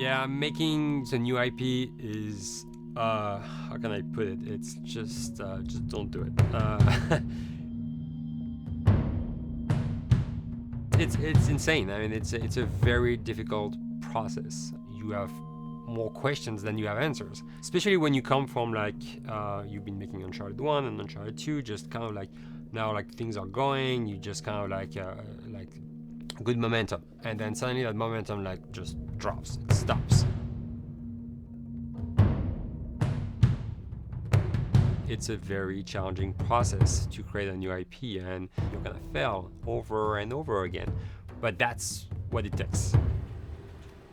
Yeah, making the new IP is how can I put it? It's just don't do it. It's insane. I mean, it's a very difficult process. You have more questions than you have answers, especially when you come from like you've been making Uncharted 1 and Uncharted 2, just kind of like now like things are going, you just kind of like good momentum, and then suddenly that momentum like just drops, it stops. It's a very challenging process to create a new IP, and you're gonna fail over and over again, but that's what it takes.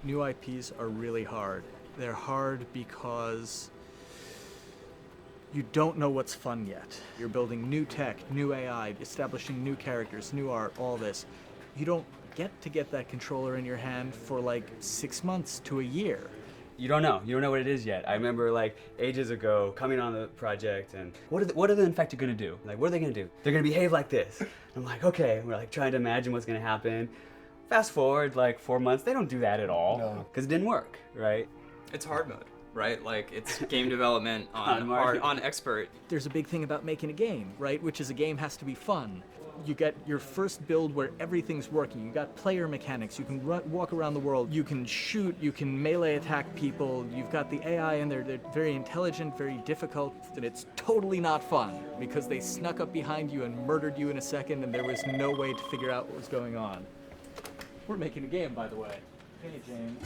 New IPs are really hard. They're hard because you don't know what's fun yet. You're building new tech, new AI, establishing new characters, new art, all this. You don't get that controller in your hand for like 6 months to a year. You don't know what it is yet. I remember like ages ago coming on the project and what are the infected gonna do? Like, what are they gonna do? They're gonna behave like this. I'm like, okay, we're like trying to imagine what's gonna happen. Fast forward like 4 months, they don't do that at all because it didn't work, right? It's hard mode, right? Like it's game development on expert. There's a big thing about making a game, right? Which is a game has to be fun. You get your first build where everything's working. You got player mechanics. You can walk around the world. You can shoot. You can melee attack people. You've got the AI in there. They're very intelligent, very difficult, and it's totally not fun because they snuck up behind you and murdered you in a second, and there was no way to figure out what was going on. We're making a game, by the way. Hey, James.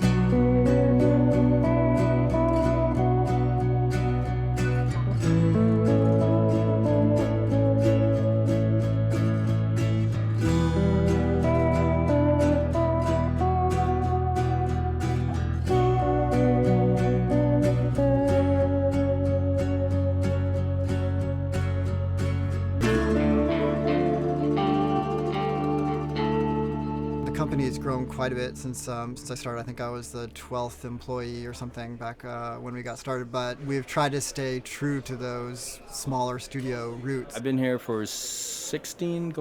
The company has grown quite a bit since I started. I think I was the 12th employee or something back when we got started, but we've tried to stay true to those smaller studio roots. I've been here for 16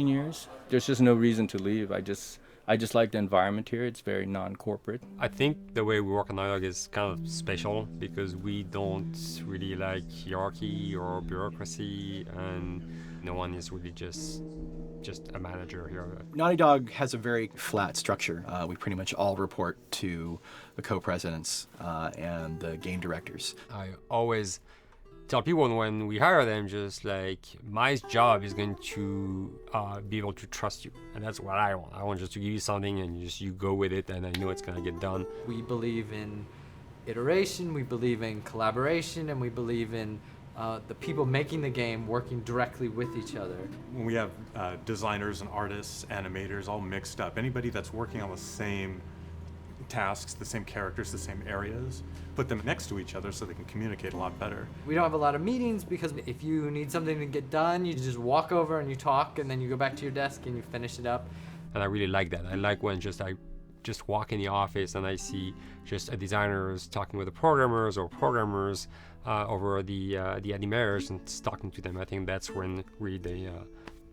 years. There's just no reason to leave. I just like the environment here. It's very non-corporate. I think the way we work on Naughty Dog is kind of special because we don't really like hierarchy or bureaucracy, and no one is really just a manager here. Naughty Dog has a very flat structure. We pretty much all report to the co-presidents and the game directors. I always tell people when we hire them, just like, my job is going to be able to trust you, and that's what I want. I want just to give you something and you go with it, and I know it's going to get done. We believe in iteration, we believe in collaboration, and we believe in the people making the game working directly with each other. When we have designers and artists, animators all mixed up, anybody that's working on the same tasks, the same characters, the same areas, put them next to each other so they can communicate a lot better. We don't have a lot of meetings because if you need something to get done, you just walk over and you talk, and then you go back to your desk and you finish it up. And I really like that. I like when I just walk in the office and I see just designers talking with the programmers or programmers over the animators and talking to them. I think that's when really the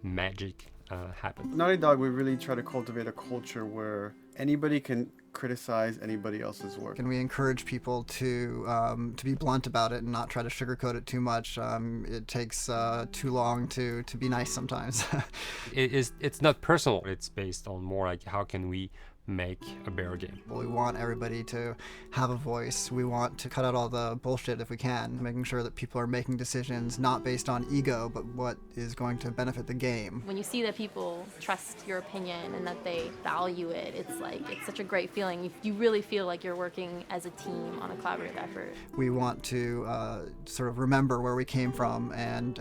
magic happens. Naughty Dog, we really try to cultivate a culture where anybody can criticize anybody else's work. And we encourage people to be blunt about it and not try to sugarcoat it too much. It takes too long to be nice sometimes. It's not personal. It's based on more like how can we make a better game. We want everybody to have a voice. We want to cut out all the bullshit if we can, making sure that people are making decisions not based on ego, but what is going to benefit the game. When you see that people trust your opinion and that they value it, it's such a great feeling. You really feel like you're working as a team on a collaborative effort. We want to sort of remember where we came from and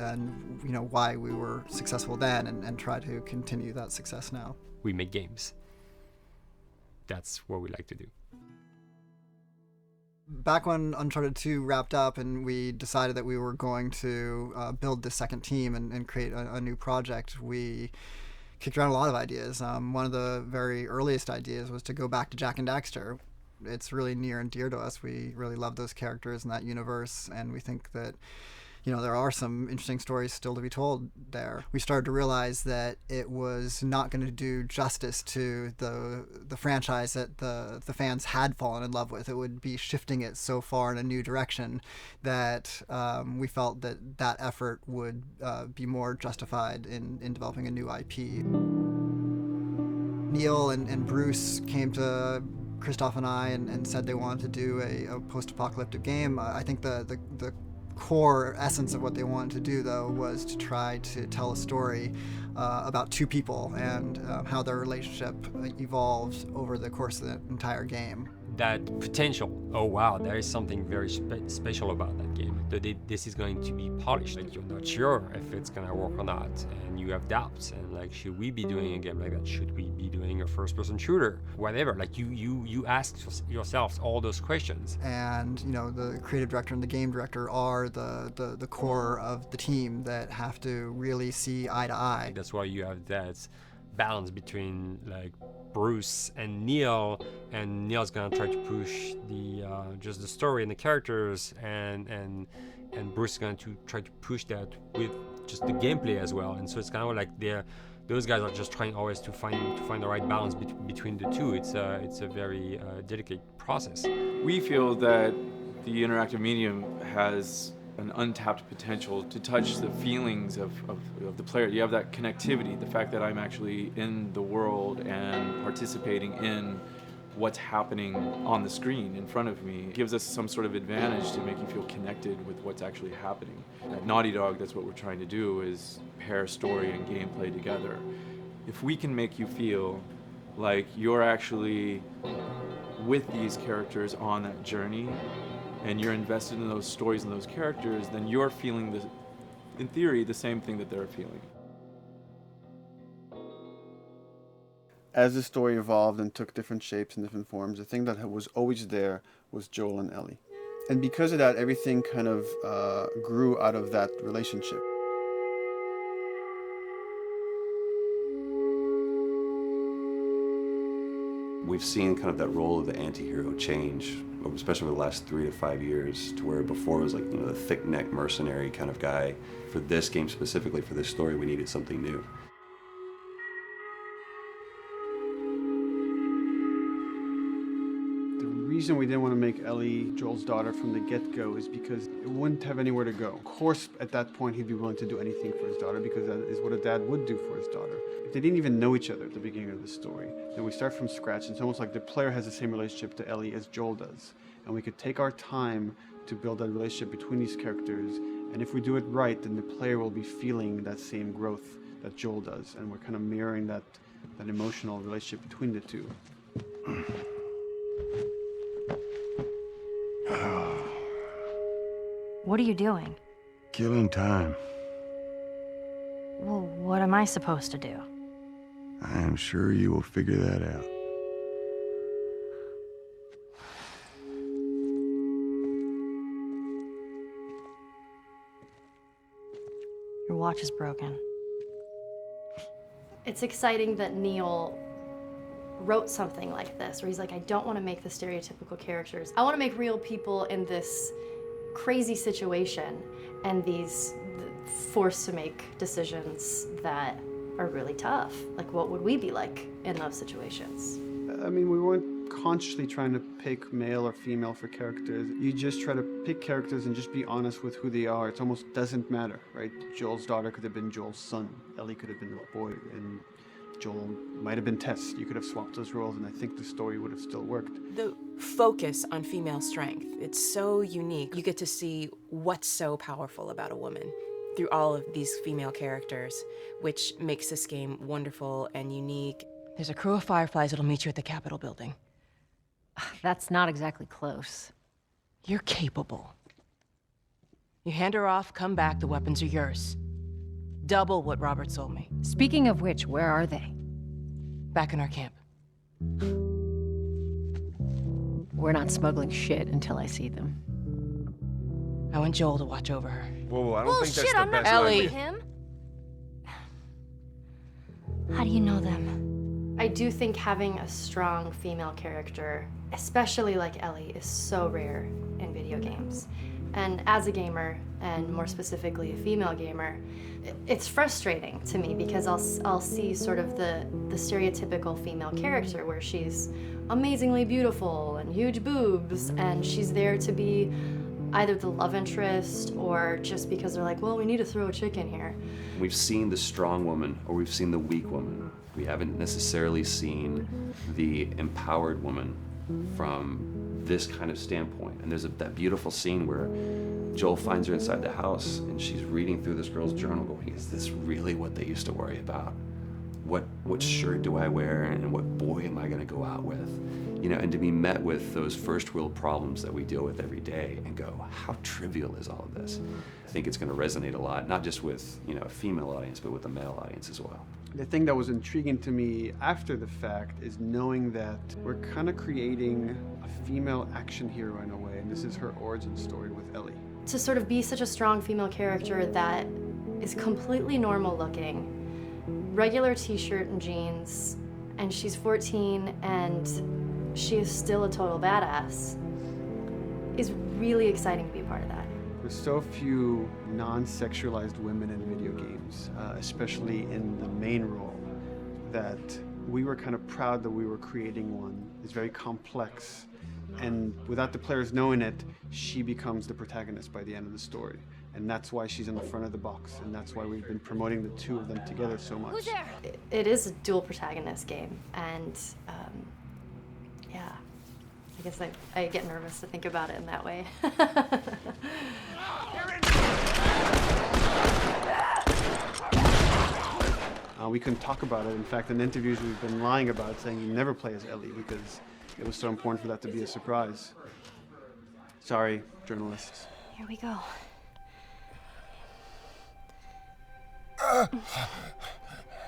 you know why we were successful then, and try to continue that success now. We make games. That's what we like to do. Back when Uncharted 2 wrapped up and we decided that we were going to build the second team and create a new project, we kicked around a lot of ideas. One of the very earliest ideas was to go back to Jak and Daxter. It's really near and dear to us. We really love those characters in that universe, and we think that there are some interesting stories still to be told there. We started to realize that it was not going to do justice to the franchise that the fans had fallen in love with. It would be shifting it so far in a new direction that we felt that effort would be more justified in developing a new IP. Neil and Bruce came to Christoph and I and said they wanted to do a post-apocalyptic game. I think the core essence of what they wanted to do, though, was to try to tell a story about two people and how their relationship evolved over the course of the entire game. That potential, oh wow, there is something very special about that game. This is going to be polished. Like, you're not sure if it's gonna work or not, and you have doubts. And like, should we be doing a game like that? Should we be doing a first-person shooter? Whatever. Like, you ask yourselves all those questions. And the creative director and the game director are the core of the team that have to really see eye to eye. That's why you have that balance between like Bruce and Neil, and Neil's gonna try to push the just the story and the characters, and Bruce is going to try to push that with just the gameplay as well. And so it's kind of like those guys are just trying always to find the right balance between the two. It's a very delicate process. We feel that the interactive medium has an untapped potential to touch the feelings of the player. You have that connectivity, the fact that I'm actually in the world and participating in what's happening on the screen in front of me gives us some sort of advantage to make you feel connected with what's actually happening. At Naughty Dog, that's what we're trying to do, is pair story and gameplay together. If we can make you feel like you're actually with these characters on that journey, and you're invested in those stories and those characters, then you're feeling, in theory, the same thing that they're feeling. As the story evolved and took different shapes and different forms, the thing that was always there was Joel and Ellie. And because of that, everything kind of grew out of that relationship. We've seen kind of that role of the anti-hero change, especially over the last 3 to 5 years, to where before it was like, the thick-neck mercenary kind of guy. For this game specifically, for this story, we needed something new. The reason we didn't want to make Ellie Joel's daughter from the get-go is because it wouldn't have anywhere to go. Of course, at that point, he'd be willing to do anything for his daughter because that is what a dad would do for his daughter. If they didn't even know each other at the beginning of the story, then we start from scratch. And it's almost like the player has the same relationship to Ellie as Joel does. And we could take our time to build that relationship between these characters. And if we do it right, then the player will be feeling that same growth that Joel does. And we're kind of mirroring that emotional relationship between the two. What are you doing? Killing time. Well, what am I supposed to do? I am sure you will figure that out. Your watch is broken. It's exciting that Neil wrote something like this, where he's like, I don't want to make the stereotypical characters. I want to make real people in this crazy situation and these forced to make decisions that are really tough. Like, what would we be like in those situations? I mean, we weren't consciously trying to pick male or female for characters. You just try to pick characters and just be honest with who they are. It almost doesn't matter, right? Joel's daughter could have been Joel's son. Ellie could have been a boy, and Joel might have been Tess. You could have swapped those roles, and I think the story would have still worked. The focus on female strength, it's so unique. You get to see what's so powerful about a woman through all of these female characters, which makes this game wonderful and unique. There's a crew of Fireflies that'll meet you at the Capitol building. That's not exactly close. You're capable. You hand her off, come back, the weapons are yours. Double what Robert sold me. Speaking of which, where are they? Back in our camp. We're not smuggling shit until I see them. I want Joel to watch over her. Whoa, I don't think that's the I'm not best going Ellie. with him. How do you know them? I do think having a strong female character, especially like Ellie, is so rare in video games. And as a gamer, and more specifically a female gamer, it's frustrating to me because I'll see sort of the stereotypical female character where she's amazingly beautiful and huge boobs, and she's there to be either the love interest or just because they're like, well, we need to throw a chick in here. We've seen the strong woman or we've seen the weak woman. We haven't necessarily seen the empowered woman from this kind of standpoint. And there's that beautiful scene where Joel finds her inside the house and she's reading through this girl's journal going, is this really what they used to worry about? What shirt do I wear and what boy am I gonna go out with? You know, and to be met with those first world problems that we deal with every day and go, how trivial is all of this? I think it's gonna resonate a lot, not just with, you know, a female audience, but with a male audience as well. The thing that was intriguing to me after the fact is knowing that we're kind of creating a female action hero in a way, and this is her origin story with Ellie. To sort of be such a strong female character that is completely normal looking, regular t-shirt and jeans, and she's 14 and she is still a total badass, is really exciting to be a part of that. There's so few non-sexualized women in video games, especially in the main role, that we were kind of proud that we were creating one. It's very complex, and without the players knowing it, she becomes the protagonist by the end of the story. And that's why she's in the front of the box, and that's why we've been promoting the two of them together so much. Who's there? It is a dual protagonist game, and yeah, I guess I get nervous to think about it in that way. We couldn't talk about it. In fact, in interviews we've been lying about it, saying you never play as Ellie because it was so important for that to be a surprise. Sorry, journalists. Here we go.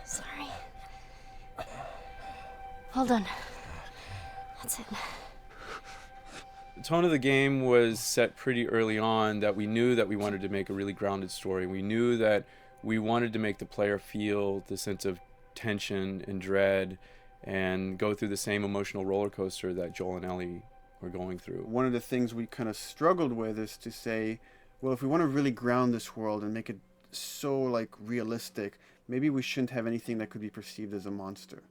Sorry. Hold on. That's it. The tone of the game was set pretty early on that we knew that we wanted to make a really grounded story. We knew that we wanted to make the player feel the sense of tension and dread and go through the same emotional roller coaster that Joel and Ellie were going through. One of the things we kind of struggled with is to say, well, if we want to really ground this world and make it so like realistic, maybe we shouldn't have anything that could be perceived as a monster.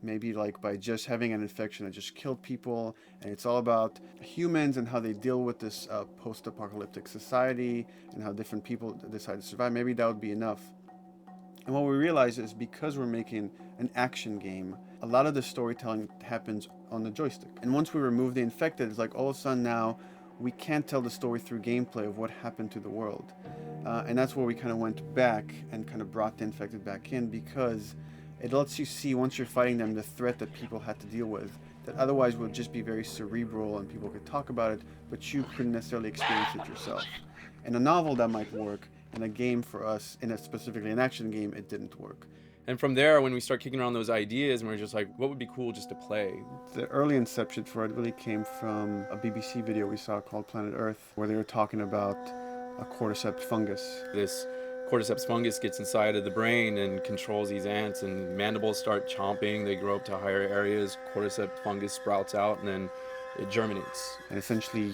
Maybe like by just having an infection that just killed people, and it's all about humans and how they deal with this post-apocalyptic society and how different people decide to survive. Maybe that would be enough. And what we realize is because we're making an action game, a lot of the storytelling happens on the joystick. And once we remove the infected, it's like all of a sudden now we can't tell the story through gameplay of what happened to the world. And that's where we kind of went back and kind of brought the infected back in, because it lets you see, once you're fighting them, the threat that people had to deal with, that otherwise would just be very cerebral and people could talk about it, but you couldn't necessarily experience it yourself. In a novel, that might work. In a game for us, specifically an action game, it didn't work. And from there, when we start kicking around those ideas, and we're just like, what would be cool just to play? The early inception for it really came from a BBC video we saw called Planet Earth, where they were talking about a cordyceps fungus. This cordyceps fungus gets inside of the brain and controls these ants, and mandibles start chomping, they grow up to higher areas, cordyceps fungus sprouts out, and then it germinates. And essentially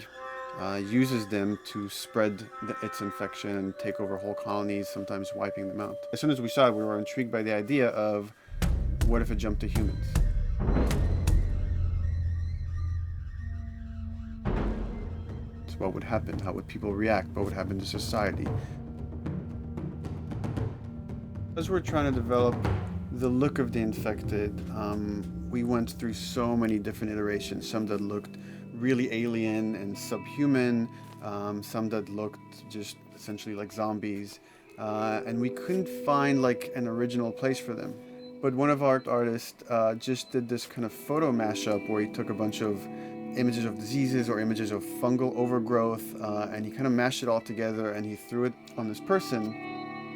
uses them to spread its infection and take over whole colonies, sometimes wiping them out. As soon as we saw it, we were intrigued by the idea of, what if it jumped to humans? So what would happen? How would people react? What would happen to society? As we're trying to develop the look of the infected, we went through so many different iterations, some that looked really alien and subhuman, some that looked just essentially like zombies, and we couldn't find like an original place for them. But one of our artists just did this kind of photo mashup where he took a bunch of images of diseases or images of fungal overgrowth, and he kind of mashed it all together and he threw it on this person.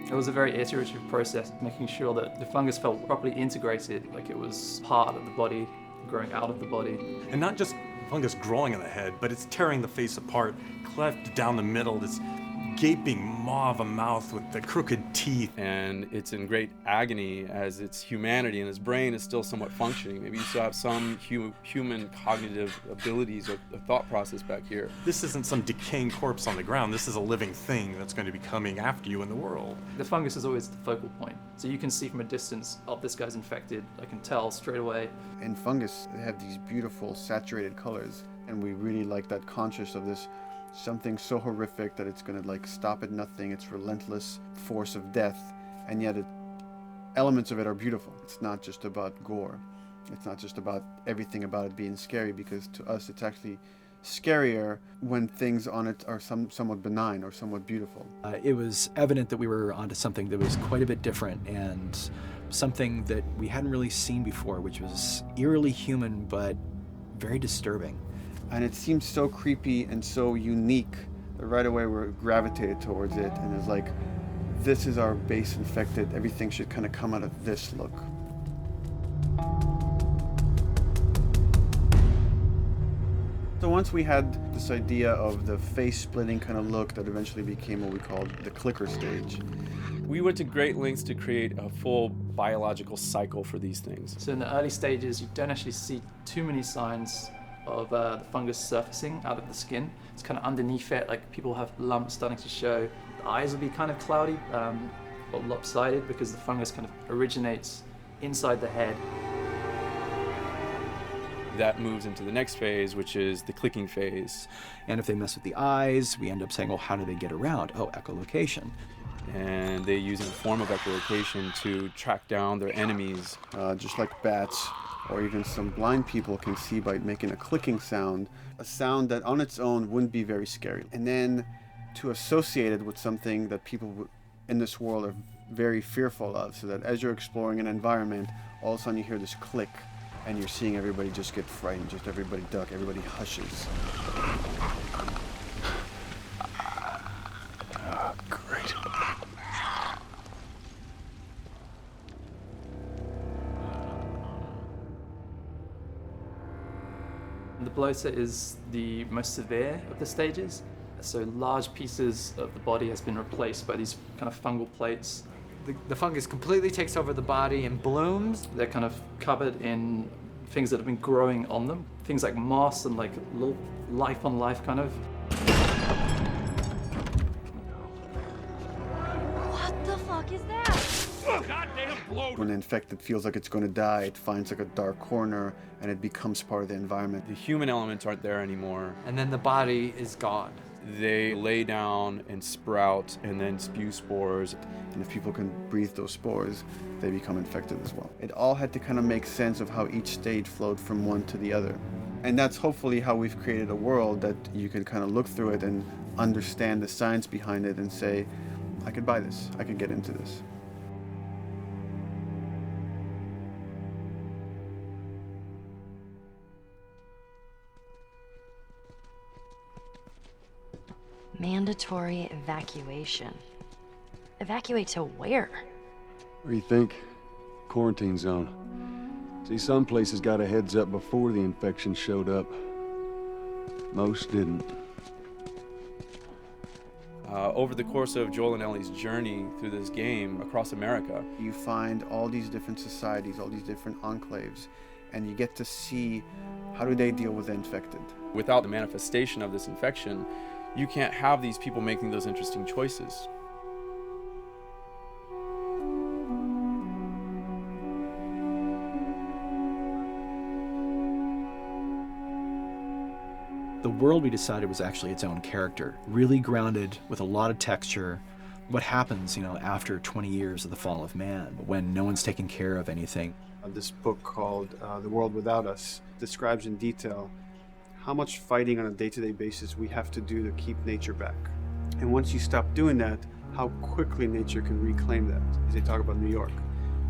It was a very iterative process, making sure that the fungus felt properly integrated, like it was part of the body, growing out of the body. And not just fungus growing in the head, but it's tearing the face apart, cleft down the middle, it's gaping maw of a mouth with the crooked teeth. And it's in great agony as its humanity and its brain is still somewhat functioning. Maybe you still have some human cognitive abilities or thought process back here. This isn't some decaying corpse on the ground. This is a living thing that's going to be coming after you in the world. The fungus is always the focal point. So you can see from a distance, oh, this guy's infected. I can tell straight away. In fungus, they have these beautiful saturated colors, and we really like that conscious of this something so horrific that it's going to like stop at nothing. It's relentless force of death, and yet elements of it are beautiful. It's not just about gore. It's not just about everything about it being scary, because to us it's actually scarier when things on it are somewhat benign or somewhat beautiful. It was evident that we were onto something that was quite a bit different and something that we hadn't really seen before, which was eerily human but very disturbing. And it seemed so creepy and so unique that right away we gravitated towards it, and it's like, this is our base infected. Everything should kind of come out of this look. So once we had this idea of the face-splitting kind of look that eventually became what we called the clicker stage. We went to great lengths to create a full biological cycle for these things. So in the early stages, you don't actually see too many signs of the fungus surfacing out of the skin. It's kind of underneath it, like people have lumps starting to show. The eyes will be kind of cloudy or lopsided because the fungus kind of originates inside the head. That moves into the next phase, which is the clicking phase. And if they mess with the eyes, we end up saying, well, how do they get around? Oh, echolocation. And they use a form of echolocation to track down their enemies. Just like bats, or even some blind people can see by making a clicking sound, a sound that on its own wouldn't be very scary. And then to associate it with something that people in this world are very fearful of, so that as you're exploring an environment, all of a sudden you hear this click, and you're seeing everybody just get frightened, just everybody duck, everybody hushes. Great. The bloater is the most severe of the stages. So large pieces of the body has been replaced by these kind of fungal plates. The fungus completely takes over the body and blooms. They're kind of covered in things that have been growing on them. Things like moss and like little life on life kind of. What the fuck is that? Goddamn bloat! When the infected feels like it's going to die, it finds like a dark corner and it becomes part of the environment. The human elements aren't there anymore. And then the body is gone. They lay down and sprout and then spew spores. And if people can breathe those spores, they become infected as well. It all had to kind of make sense of how each stage flowed from one to the other. And that's hopefully how we've created a world that you can kind of look through it and understand the science behind it and say, I could buy this, I could get into this. Mandatory evacuation. Evacuate to where? What do you think? Quarantine zone. See, some places got a heads up before the infection showed up. Most didn't. Over the course of Joel and Ellie's journey through this game across America, you find all these different societies, all these different enclaves, and you get to see how do they deal with the infected. Without the manifestation of this infection, you can't have these people making those interesting choices. The world we decided was actually its own character, really grounded with a lot of texture. What happens, after 20 years of the fall of man, when no one's taking care of anything? This book called The World Without Us describes in detail how much fighting on a day-to-day basis we have to do to keep nature back. And once you stop doing that, how quickly nature can reclaim that. As they talk about New York,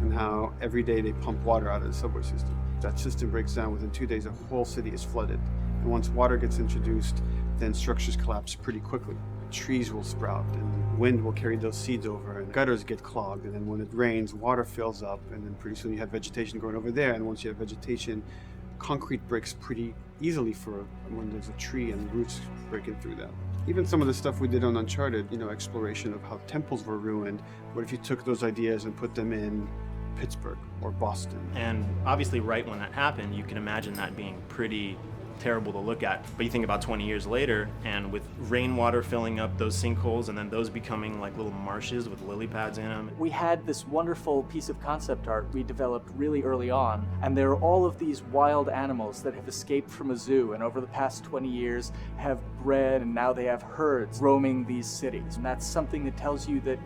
and how every day they pump water out of the subway system. That system breaks down. Within 2 days, a whole city is flooded. And once water gets introduced, then structures collapse pretty quickly. Trees will sprout, and wind will carry those seeds over, and gutters get clogged, and then when it rains, water fills up, and then pretty soon you have vegetation growing over there, and once you have vegetation, concrete breaks pretty easily for when there's a tree and roots breaking through that. Even some of the stuff we did on Uncharted, exploration of how temples were ruined. What if you took those ideas and put them in Pittsburgh or Boston? And obviously right when that happened, you can imagine that being pretty terrible to look at. But you think about 20 years later, and with rainwater filling up those sinkholes and then those becoming like little marshes with lily pads in them. We had this wonderful piece of concept art we developed really early on, and there are all of these wild animals that have escaped from a zoo and over the past 20 years have bred, and now they have herds roaming these cities. And that's something that tells you that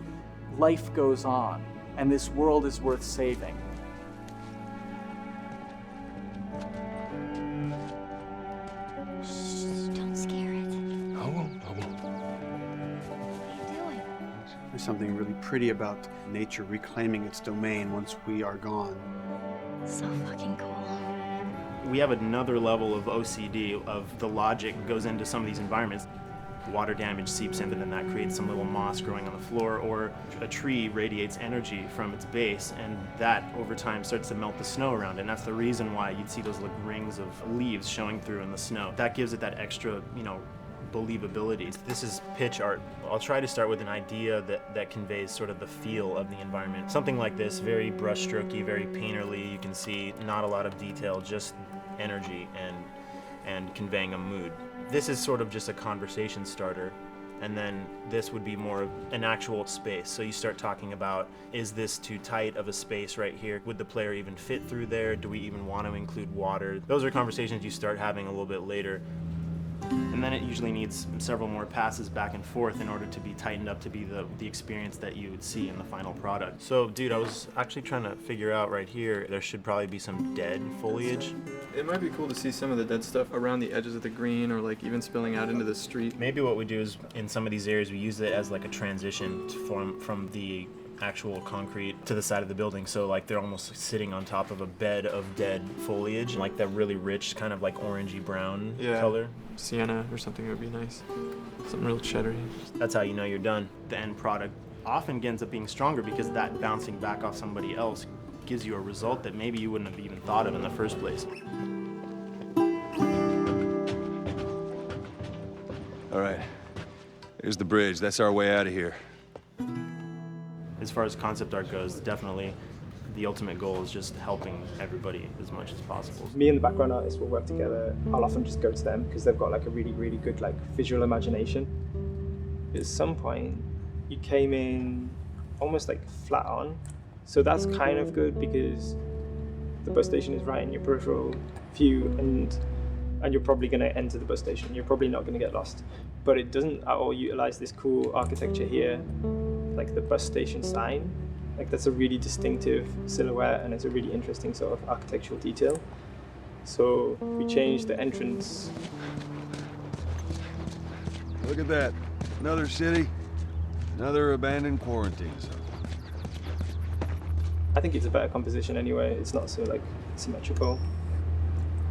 life goes on and this world is worth saving. Don't scare it. I won't. There's something really pretty about nature reclaiming its domain once we are gone. So fucking cool. We have another level of OCD of the logic goes into some of these environments. Water damage seeps in, but then that creates some little moss growing on the floor, or a tree radiates energy from its base, and that over time starts to melt the snow around it. And that's the reason why you'd see those like rings of leaves showing through in the snow. That gives it that extra, believability. This is pitch art. I'll try to start with an idea that conveys sort of the feel of the environment. Something like this, very brushstrokey, very painterly. You can see not a lot of detail, just energy and conveying a mood. This is sort of just a conversation starter, and then this would be more of an actual space. So you start talking about, is this too tight of a space right here? Would the player even fit through there? Do we even want to include water? Those are conversations you start having a little bit later. And then it usually needs several more passes back and forth in order to be tightened up to be the experience that you would see in the final product. So, dude, I was actually trying to figure out right here, there should probably be some dead foliage. It might be cool to see some of the dead stuff around the edges of the green, or like even spilling out into the street. Maybe what we do is, in some of these areas, we use it as like a transition from the actual concrete to the side of the building, so like they're almost sitting on top of a bed of dead foliage, like that really rich kind of like orangey brown color. Sienna or something would be nice. Something real cheddary. That's how you know you're done. The end product often ends up being stronger because that bouncing back off somebody else gives you a result that maybe you wouldn't have even thought of in the first place. All right, here's the bridge. That's our way out of here. As far as concept art goes, definitely the ultimate goal is just helping everybody as much as possible. Me and the background artist will work together. I'll often just go to them because they've got like a really, really good like visual imagination. At some point, you came in almost like flat on. So that's kind of good because the bus station is right in your peripheral view, and you're probably going to enter the bus station. You're probably not going to get lost. But it doesn't at all utilize this cool architecture here, like the bus station sign. Like that's a really distinctive silhouette, and it's a really interesting sort of architectural detail. So we changed the entrance. Look at that. Another city, another abandoned quarantine zone. I think it's a better composition anyway. It's not so like symmetrical.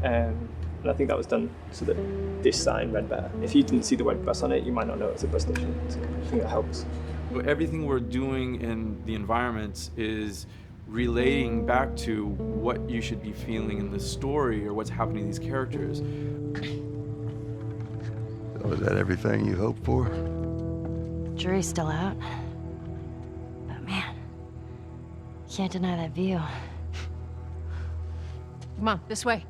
And I think that was done so that this sign read better. If you didn't see the word bus on it, you might not know it's a bus station. So I think that helps. Everything we're doing in the environments is relating back to what you should be feeling in the story or what's happening to these characters. So is that everything you hoped for? Jury's still out. But man, can't deny that view. Come on, this way.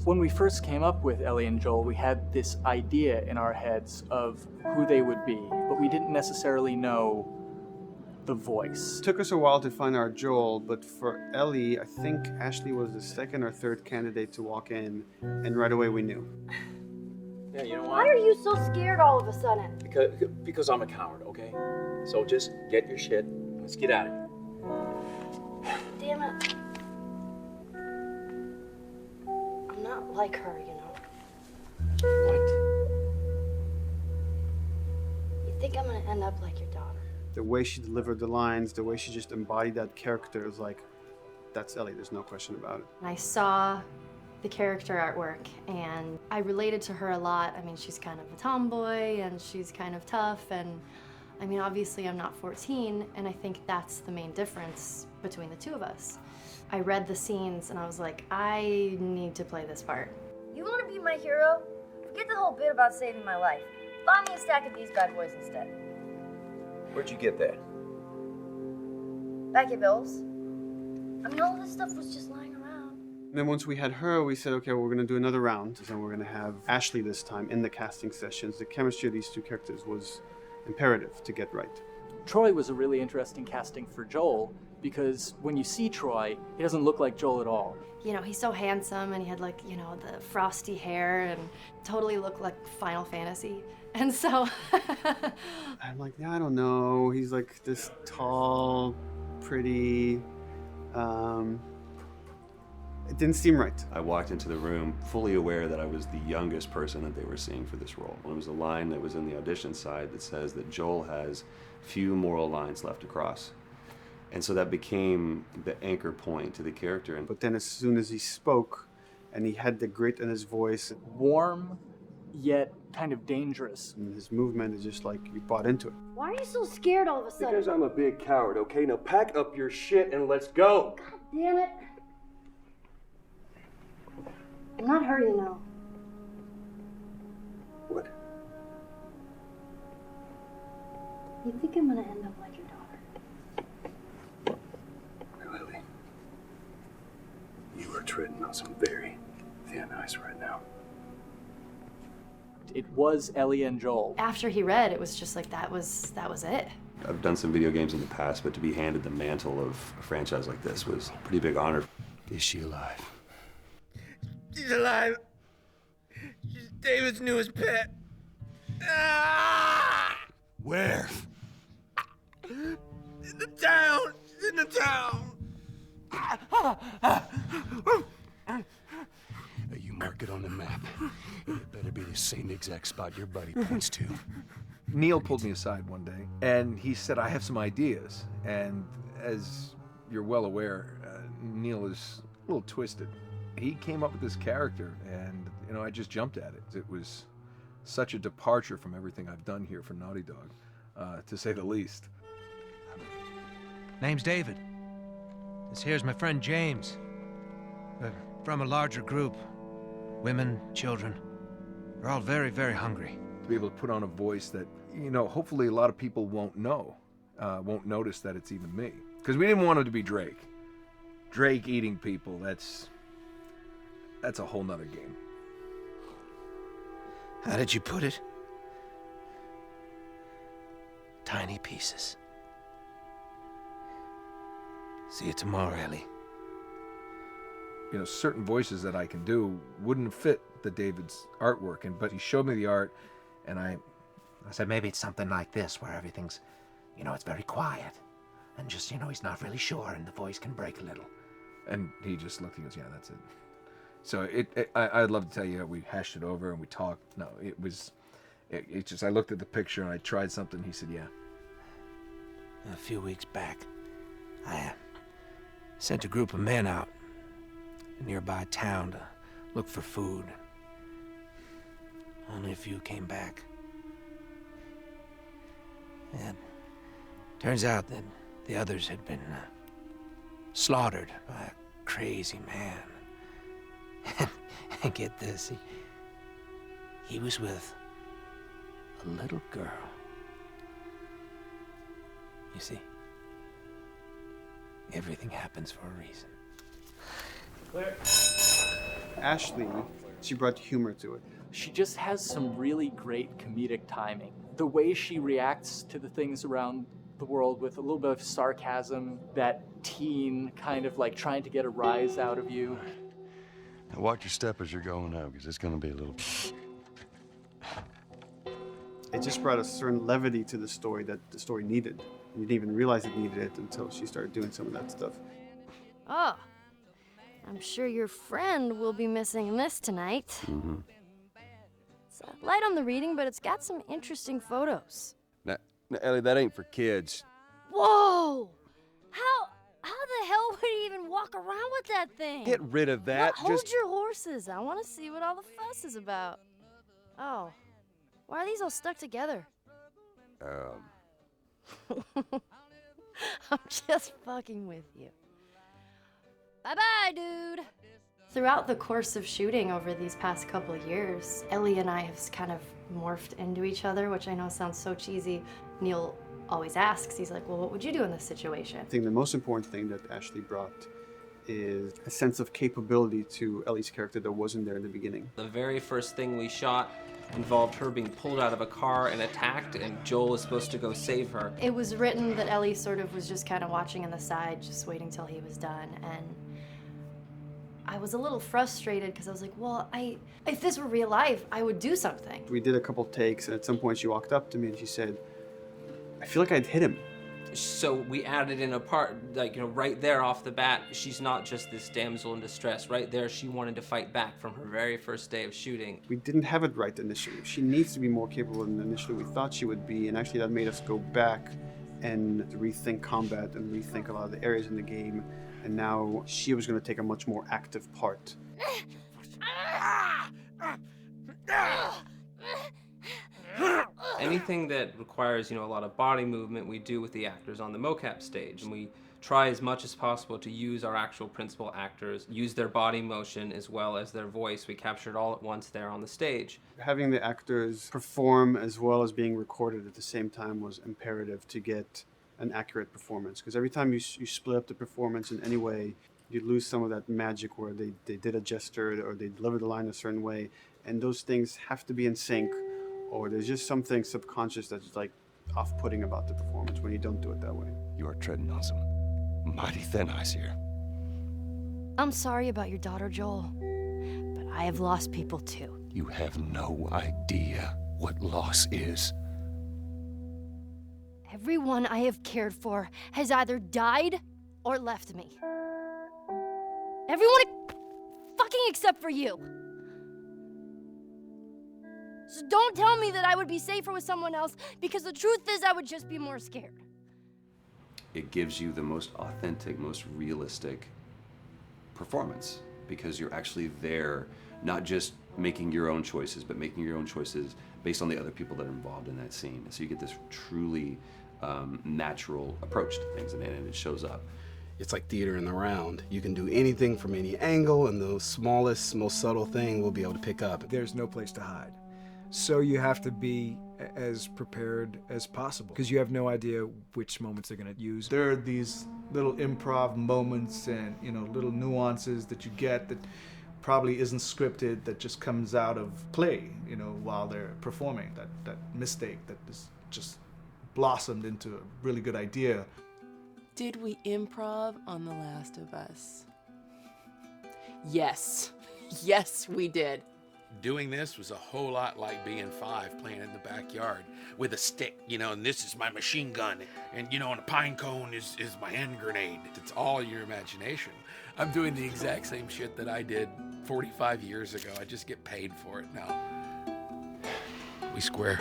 When we first came up with Ellie and Joel, we had this idea in our heads of who they would be, but we didn't necessarily know the voice. It took us a while to find our Joel, but for Ellie, I think Ashley was the second or third candidate to walk in, and right away we knew. Yeah, you know Why what? are you so scared all of a sudden? Because I'm a coward, okay? So just get your shit. Let's get out of here. Damn it. I'm not like her, you know. You think I'm gonna end up like your daughter? The way she delivered the lines, the way she just embodied that character, was like, that's Ellie, there's no question about it. I saw the character artwork and I related to her a lot. I mean, she's kind of a tomboy and she's kind of tough, and I mean, obviously I'm not 14, and I think that's the main difference between the two of us. I read the scenes and I was like, I need to play this part. You want to be my hero? Forget the whole bit about saving my life. Buy me a stack of these bad boys instead. Where'd you get that? Back at Bill's. I mean, all this stuff was just lying around. And then once we had her, we said, okay, well, we're going to do another round. And we're going to have Ashley this time in the casting sessions. The chemistry of these two characters was imperative to get right. Troy was a really interesting casting for Joel because when you see Troy, he doesn't look like Joel at all. You know, he's so handsome and he had like, you know, the frosty hair and totally looked like Final Fantasy. And so I'm like, yeah, I don't know. He's like this tall, pretty. It didn't seem right. I walked into the room fully aware that I was the youngest person that they were seeing for this role. There was a line that was in the audition side that says that Joel has few moral lines left to cross. And so that became the anchor point to the character. But then as soon as he spoke and he had the grit in his voice, warm, yet kind of dangerous. And his movement is just like you bought into it. Why are you so scared all of a sudden? Because I'm a big coward, okay? Now pack up your shit and let's go. God damn it. I'm not her, you know. What? You think I'm gonna end up like your daughter? Lily, you are treading on some very thin ice right now. It was Ellie and Joel. after he read, it was just like that was it. I've done some video games in the past, but to be handed the mantle of a franchise like this was a pretty big honor. Is she alive? She's alive. She's David's newest pet. Ah! Where? In the town. She's in the town. You mark it on the map. It better be the same exact spot your buddy points to. Neil pulled me aside one day, and he said, I have some ideas. And as you're well aware, Neil is a little twisted. He came up with this character, and, you know, I just jumped at it. It was such a departure from everything I've done here for Naughty Dog, to say the least. Name's David. This here's my friend James. We're from a larger group. Women, children. They're all very, very hungry. To be able to put on a voice that, you know, hopefully a lot of people won't know, won't notice that it's even me. Because we didn't want it to be Drake. Drake eating people, that's a whole nother game. How did you put it? Tiny pieces. See you tomorrow, Ellie. You know, certain voices that I can do wouldn't fit the David's artwork, but he showed me the art, and I said maybe it's something like this, where everything's, you know, it's very quiet. And just, you know, he's not really sure, and the voice can break a little. And he just looked and goes, yeah, that's it. So I'd love to tell you we hashed it over and we talked. No, it just, I looked at the picture and I tried something. He said, yeah. A few weeks back, I sent a group of men out a nearby town to look for food. Only a few came back. And turns out that the others had been slaughtered by a crazy man. And get this, he was with a little girl. You see, everything happens for a reason. Claire. Ashley, she brought humor to it. She just has some really great comedic timing. The way she reacts to the things around the world with a little bit of sarcasm, that teen kind of like trying to get a rise out of you. Now watch your step as you're going out, because it's going to be a little... It just brought a certain levity to the story that the story needed. You didn't even realize it needed it until she started doing some of that stuff. Oh, I'm sure your friend will be missing this tonight. Mm-hmm. It's light on the reading, but it's got some interesting photos. Now, Ellie, that ain't for kids. Whoa! How the hell would he even walk around with that thing? Get rid of that. Hold your horses. I want to see what all the fuss is about. Oh, why are these all stuck together? I'm just fucking with you. Bye-bye, dude. Throughout the course of shooting over these past couple of years, Ellie and I have kind of morphed into each other, which I know sounds so cheesy. Neil always asks, he's like, well, what would you do in this situation? I think the most important thing that Ashley brought is a sense of capability to Ellie's character that wasn't there in the beginning. The very first thing we shot involved her being pulled out of a car and attacked, and Joel was supposed to go save her. It was written that Ellie sort of was just kind of watching on the side, just waiting till he was done, and I was a little frustrated because I was like, well, if this were real life, I would do something. We did a couple takes, and at some point she walked up to me and she said, I feel like I'd hit him. So we added in a part, like, right there off the bat, she's not just this damsel in distress. Right there, she wanted to fight back from her very first day of shooting. We didn't have it right initially. She needs to be more capable than initially we thought she would be, and actually that made us go back and rethink combat and rethink a lot of the areas in the game, and now she was going to take a much more active part. Anything that requires, a lot of body movement, we do with the actors on the mocap stage. And we try as much as possible to use our actual principal actors, use their body motion as well as their voice. We capture it all at once there on the stage. Having the actors perform as well as being recorded at the same time was imperative to get an accurate performance. Because every time you split up the performance in any way, you lose some of that magic where they did a gesture or they delivered the line a certain way. And those things have to be in sync, or there's just something subconscious that's like off-putting about the performance when you don't do it that way. You are treading on some mighty thin ice here. I'm sorry about your daughter, Joel, but I have lost people too. You have no idea what loss is. Everyone I have cared for has either died or left me. Everyone fucking except for you. So don't tell me that I would be safer with someone else, because the truth is I would just be more scared. It gives you the most authentic, most realistic performance, because you're actually there, not just making your own choices, but making your own choices based on the other people that are involved in that scene. So you get this truly natural approach to things, and it shows up. It's like theater in the round. You can do anything from any angle, and the smallest, most subtle thing we'll be able to pick up. There's no place to hide. So you have to be as prepared as possible, because you have no idea which moments they're going to use. There are these little improv moments and little nuances that you get that probably isn't scripted, that just comes out of play, while they're performing. That mistake that is just blossomed into a really good idea. Did we improv on The Last of Us? Yes. Yes, we did. Doing this was a whole lot like being 5 playing in the backyard with a stick, and this is my machine gun, and and a pine cone is my hand grenade. It's all your imagination. I'm doing the exact same shit that I did 45 years ago. I just get paid for it now. We square.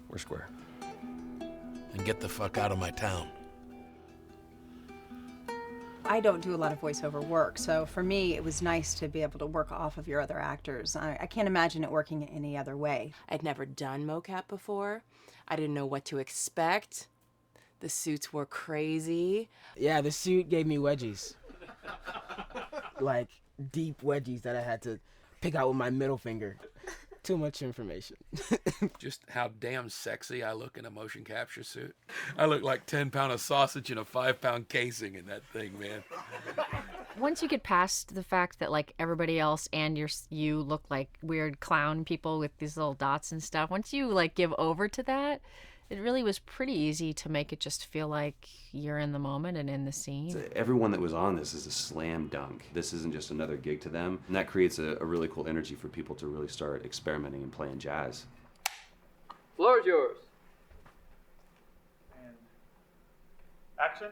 We're square. And get the fuck out of my town. I don't do a lot of voiceover work, so for me it was nice to be able to work off of your other actors. I can't imagine it working any other way. I'd never done mocap before. I didn't know what to expect. The suits were crazy. Yeah, the suit gave me wedgies. Like, deep wedgies that I had to pick out with my middle finger. Too much information. Just how damn sexy I look in a motion capture suit. I look like 10-pound of sausage in a 5-pound casing in that thing, man. Once you get past the fact that like everybody else and you look like weird clown people with these little dots and stuff, once you like give over to that, it really was pretty easy to make it just feel like you're in the moment and in the scene. So everyone that was on this is a slam dunk. This isn't just another gig to them. And that creates a really cool energy for people to really start experimenting and playing jazz. Floor is yours. And action.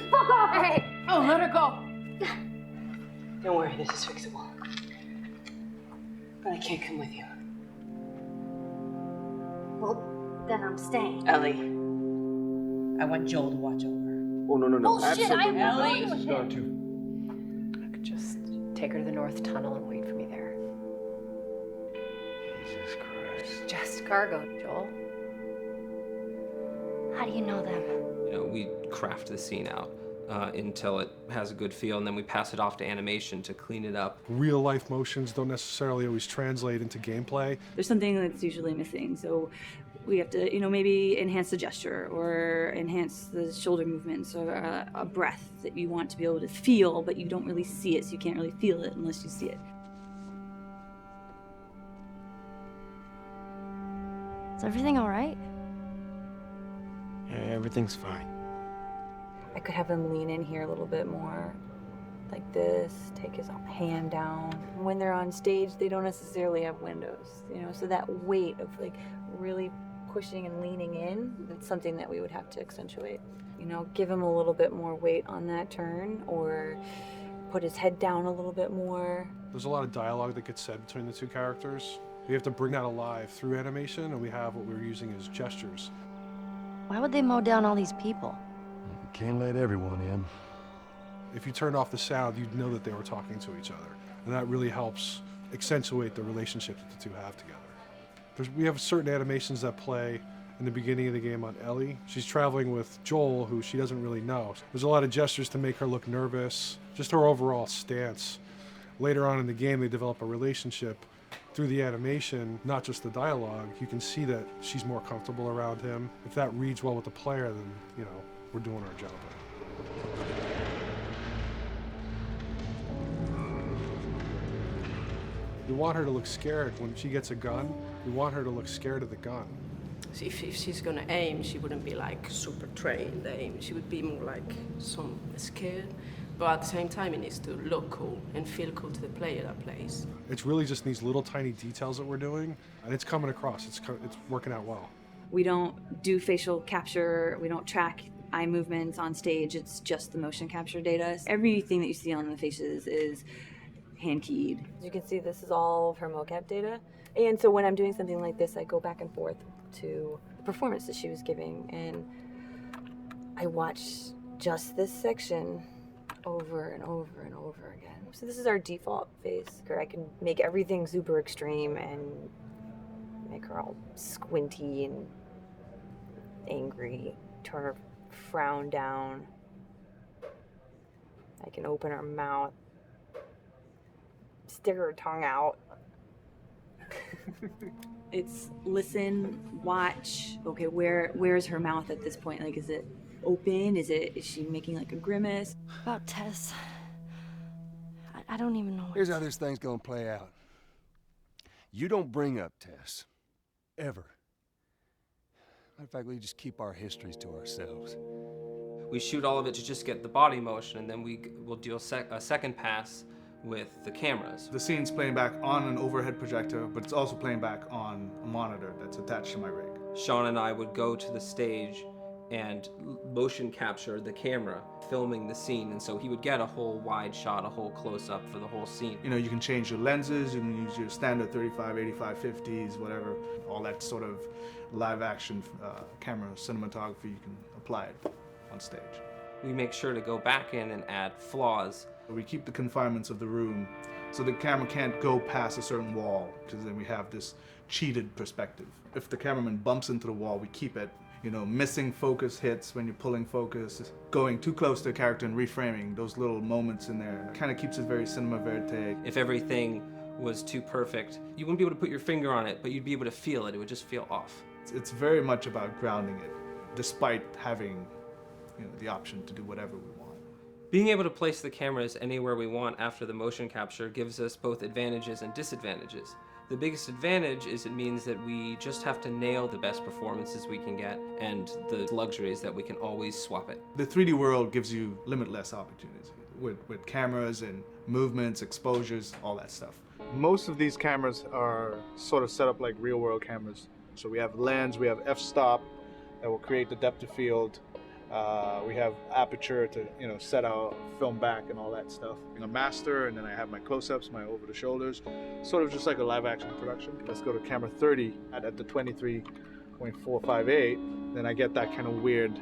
Fuck off! Hey! Oh, let her go. Don't worry, this is fixable. But I can't come with you. Well, then I'm staying. Ellie, I want Joel to watch over her. Oh, no. Bullshit, I'm Ellie. going with him. I could just take her to the North Tunnel and wait for me there. Jesus Christ. Just cargo, Joel. How do you know them? You know, we craft the scene out until it has a good feel, and then we pass it off to animation to clean it up. Real life motions don't necessarily always translate into gameplay. There's something that's usually missing, so we have to, maybe enhance the gesture or enhance the shoulder movements or a breath that you want to be able to feel, but you don't really see it, so you can't really feel it unless you see it. Is everything all right? Yeah, everything's fine. I could have him lean in here a little bit more, like this, take his hand down. When they're on stage, they don't necessarily have windows, so that weight of like really pushing and leaning in, that's something that we would have to accentuate. Give him a little bit more weight on that turn, or put his head down a little bit more. There's a lot of dialogue that gets said between the two characters. We have to bring that alive through animation, and we have what we're using as gestures. Why would they mow down all these people? Can't let everyone in. If you turned off the sound, you'd know that they were talking to each other. And that really helps accentuate the relationship that the two have together. We have certain animations that play in the beginning of the game on Ellie. She's traveling with Joel, who she doesn't really know. There's a lot of gestures to make her look nervous, just her overall stance. Later on in the game, they develop a relationship through the animation, not just the dialogue. You can see that she's more comfortable around him. If that reads well with the player, then, we're doing our job. We want her to look scared when she gets a gun. We want her to look scared of the gun. So if she's gonna aim, she wouldn't be like super trained aim. She would be more like some scared. But at the same time, it needs to look cool and feel cool to the player that plays. It's really just these little tiny details that we're doing, and it's coming across. It's working out well. We don't do facial capture, we don't track eye movements on stage, it's just the motion capture data. Everything that you see on the faces is hand keyed. As you can see, this is all of her mocap data. And so when I'm doing something like this, I go back and forth to the performance that she was giving, and I watch just this section over and over and over again. So this is our default face, where I can make everything super extreme and make her all squinty and angry, turn her frown down. I can open her mouth, stick her tongue out. It's listen, watch. Okay, where's her mouth at this point? Like, is it open? Is she making like a grimace? About Tess. I don't even know. Here's how this thing's gonna play out. You don't bring up Tess. Ever. Matter of fact, we just keep our histories to ourselves. We shoot all of it to just get the body motion, and then we'll do a second pass with the cameras. The scene's playing back on an overhead projector, but it's also playing back on a monitor that's attached to my rig. Sean and I would go to the stage and motion capture the camera, filming the scene, and so he would get a whole wide shot, a whole close-up for the whole scene. You can change your lenses, you can use your standard 35, 85, 50s, whatever, all that sort of live action camera cinematography, you can apply it on stage. We make sure to go back in and add flaws. We keep the confinements of the room so the camera can't go past a certain wall, because then we have this cheated perspective. If the cameraman bumps into the wall, we keep it. Missing focus hits when you're pulling focus, going too close to the character and reframing, those little moments in there kind of keeps it very cinema verite. If everything was too perfect, you wouldn't be able to put your finger on it, but you'd be able to feel it. It would just feel off. It's very much about grounding it, despite having the option to do whatever we want. Being able to place the cameras anywhere we want after the motion capture gives us both advantages and disadvantages. The biggest advantage is it means that we just have to nail the best performances we can get, and the luxury is that we can always swap it. The 3D world gives you limitless opportunities with cameras and movements, exposures, all that stuff. Most of these cameras are sort of set up like real world cameras. So we have lens, we have f-stop that will create the depth of field. We have aperture to set our film back and all that stuff. A master, and then I have my close-ups, my over the shoulders, sort of just like a live action production. Let's go to camera 30 at the 23.458. Then I get that kind of weird,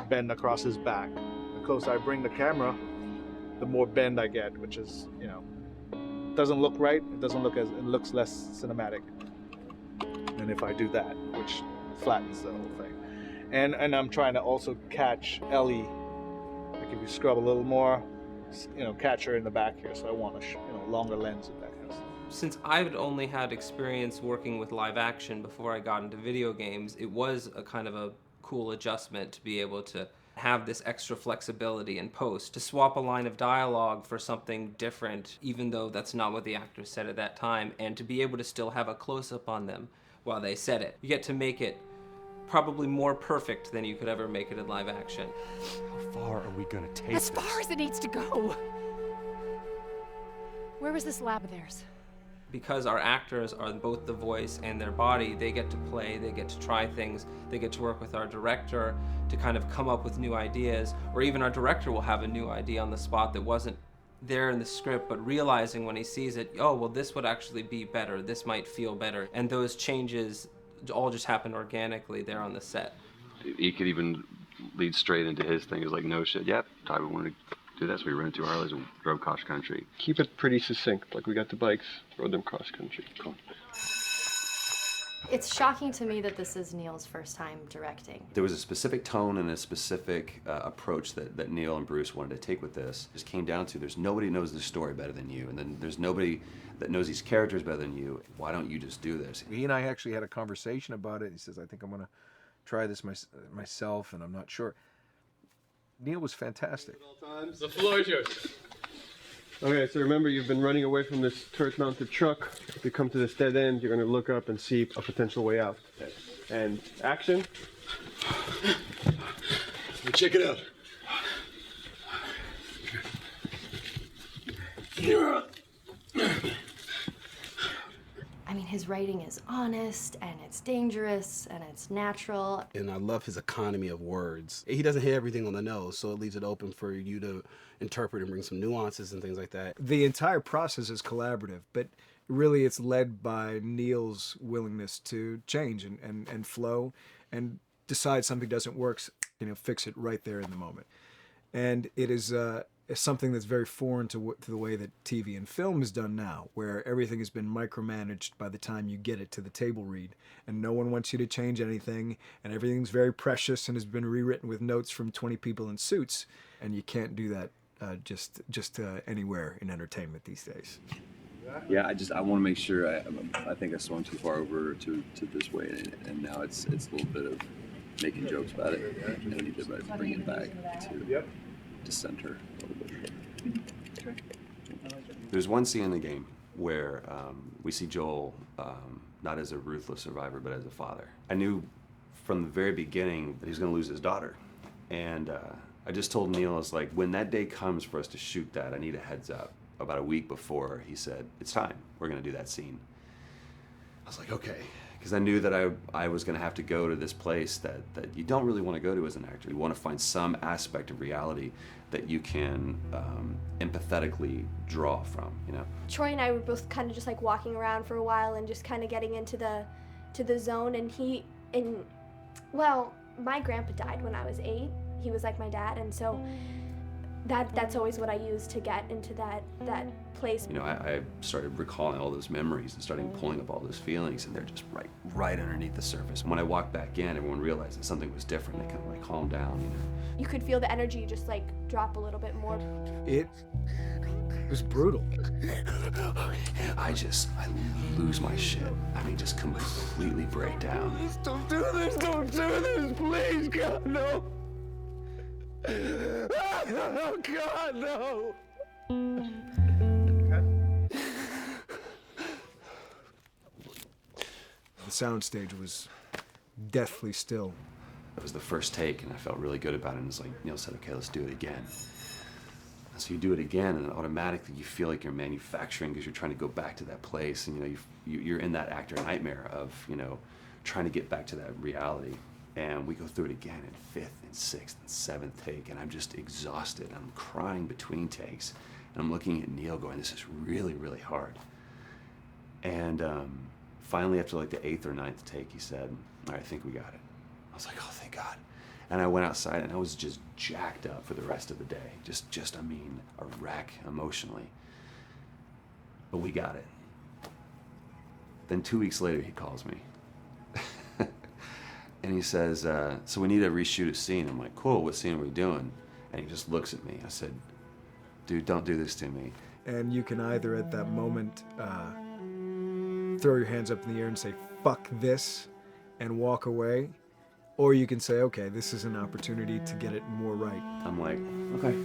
bend across his back. The closer I bring the camera, the more bend I get, which is doesn't look right. It looks less cinematic than if I do that, which flattens the whole thing. And I'm trying to also catch Ellie. Like if you scrub a little more, catch her in the back here. So I want a longer lens of that kind of stuff. Since I've only had experience working with live action before I got into video games, it was a kind of a cool adjustment to be able to have this extra flexibility in post, to swap a line of dialogue for something different, even though that's not what the actors said at that time, and to be able to still have a close-up on them while they said it. You get to make it probably more perfect than you could ever make it in live action. How far are we gonna take As far as it needs to go. Where was this lab of theirs? Because our actors are both the voice and their body, they get to play, they get to try things, they get to work with our director to kind of come up with new ideas, or even our director will have a new idea on the spot that wasn't there in the script, but realizing when he sees it, oh, well, this would actually be better, this might feel better. And those changes all just happen organically there on the set. He could even lead straight into his thing. He's like, no shit, yep, Ty, we wanted to do that, so we rented 2 Harleys and drove cross country. Keep it pretty succinct, like we got the bikes, rode them cross country. Cool. It's shocking to me that this is Neil's first time directing. There was a specific tone and a specific approach that Neil and Bruce wanted to take with this. It just came down to there's nobody who knows the story better than you, and then there's nobody that knows these characters better than you. Why don't you just do this? He and I actually had a conversation about it. He says, I think I'm going to try this myself, and I'm not sure. Neil was fantastic. The floor is yours. Okay, so remember, you've been running away from this turret-mounted truck. If you come to this dead end, you're going to look up and see a potential way out. And action. Check it out. I mean, his writing is honest, and it's dangerous, and it's natural. And I love his economy of words. He doesn't hit everything on the nose, so it leaves it open for you to interpret and bring some nuances and things like that. The entire process is collaborative, but really it's led by Neil's willingness to change and flow and decide something doesn't work, fix it right there in the moment. And it is something that's very foreign to the way that TV and film is done now, where everything has been micromanaged by the time you get it to the table read, and no one wants you to change anything, and everything's very precious and has been rewritten with notes from 20 people in suits, and you can't do that just anywhere in entertainment these days. Yeah, I want to make sure. I think I swung too far over to this way, and now it's a little bit of making jokes about it, and I need to bring it back to center a little bit. There's one scene in the game where we see Joel not as a ruthless survivor, but as a father. I knew from the very beginning that he was going to lose his daughter, and I just told Neil, I was like, when that day comes for us to shoot that, I need a heads up. About a week before, he said, it's time, we're going to do that scene. I was like, okay, because I knew that I was going to have to go to this place that you don't really want to go to as an actor. You want to find some aspect of reality that you can empathetically draw from, Troy and I were both kind of just like walking around for a while and just kind of getting into the zone, and well, my grandpa died when I was 8. He was like my dad, and so that's always what I use to get into that place. I started recalling all those memories and starting pulling up all those feelings, and they're just right underneath the surface. When I walked back in, everyone realized that something was different. They kind of calmed down, You could feel the energy just drop a little bit more. It was brutal. I lose my shit. I mean, just completely break down. Don't do this, please, God, no. Oh, God, no. The soundstage was deathly still. It was the first take, and I felt really good about it. And it's like Neil said, okay, let's do it again. And so you do it again, and automatically you feel like you're manufacturing because you're trying to go back to that place, and you're in that actor nightmare of trying to get back to that reality. And we go through it again in 5th and 6th and 7th take, and I'm just exhausted. I'm crying between takes, and I'm looking at Neil going, this is really, really hard. And finally, after the 8th or 9th take, he said, all right, I think we got it. I was like, oh, thank God. And I went outside, and I was just jacked up for the rest of the day. Just a wreck emotionally. But we got it. Then 2 weeks later, he calls me. And he says, so we need to reshoot a scene. I'm like, cool, what scene are we doing? And he just looks at me. I said, dude, don't do this to me. And you can either at that moment throw your hands up in the air and say, fuck this, and walk away. Or you can say, okay, this is an opportunity to get it more right. I'm like, okay,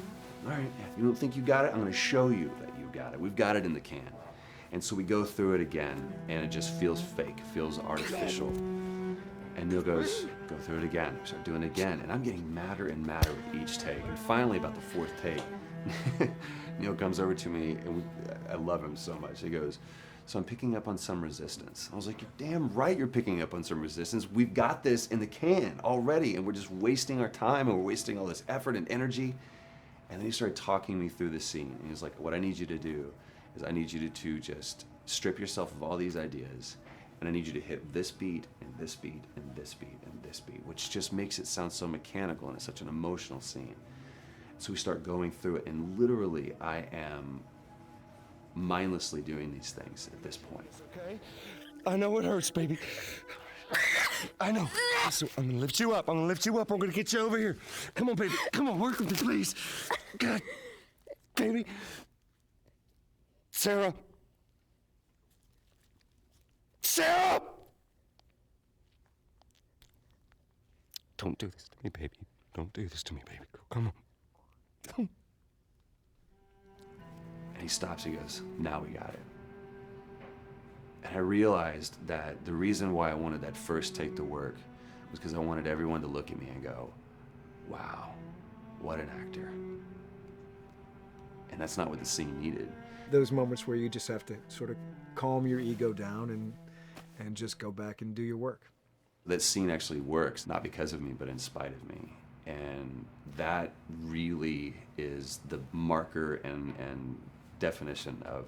all right. If you don't think you got it, I'm going to show you that you got it. We've got it in the can. And so we go through it again, and it just feels fake, feels artificial. And Neil goes, go through it again. We start doing it again. And I'm getting madder and madder with each take. And finally, about the fourth take, Neil comes over to me, and I love him so much. He goes, so I'm picking up on some resistance. I was like, you're damn right you're picking up on some resistance. We've got this in the can already, and we're just wasting our time, and we're wasting all this effort and energy. And then he started talking me through the scene. And he was like, what I need you to do is I need you to just strip yourself of all these ideas, and I need you to hit this beat, and this beat, and this beat, and this beat, which just makes it sound so mechanical, and it's such an emotional scene. So we start going through it, and literally I am mindlessly doing these things at this point. Okay? I know it hurts, baby. I know. So I'm gonna lift you up. I'm gonna lift you up. I'm gonna get you over here. Come on, baby. Come on, work with me, please. God, baby. Sarah. Sarah! Don't do this to me, baby. Don't do this to me, baby. Come on. And he stops, he goes, now we got it. And I realized that the reason why I wanted that first take to work was because I wanted everyone to look at me and go, wow, what an actor. And that's not what the scene needed. Those moments where you just have to sort of calm your ego down and just go back and do your work. That scene actually works, not because of me, but in spite of me. And that really is the marker and definition of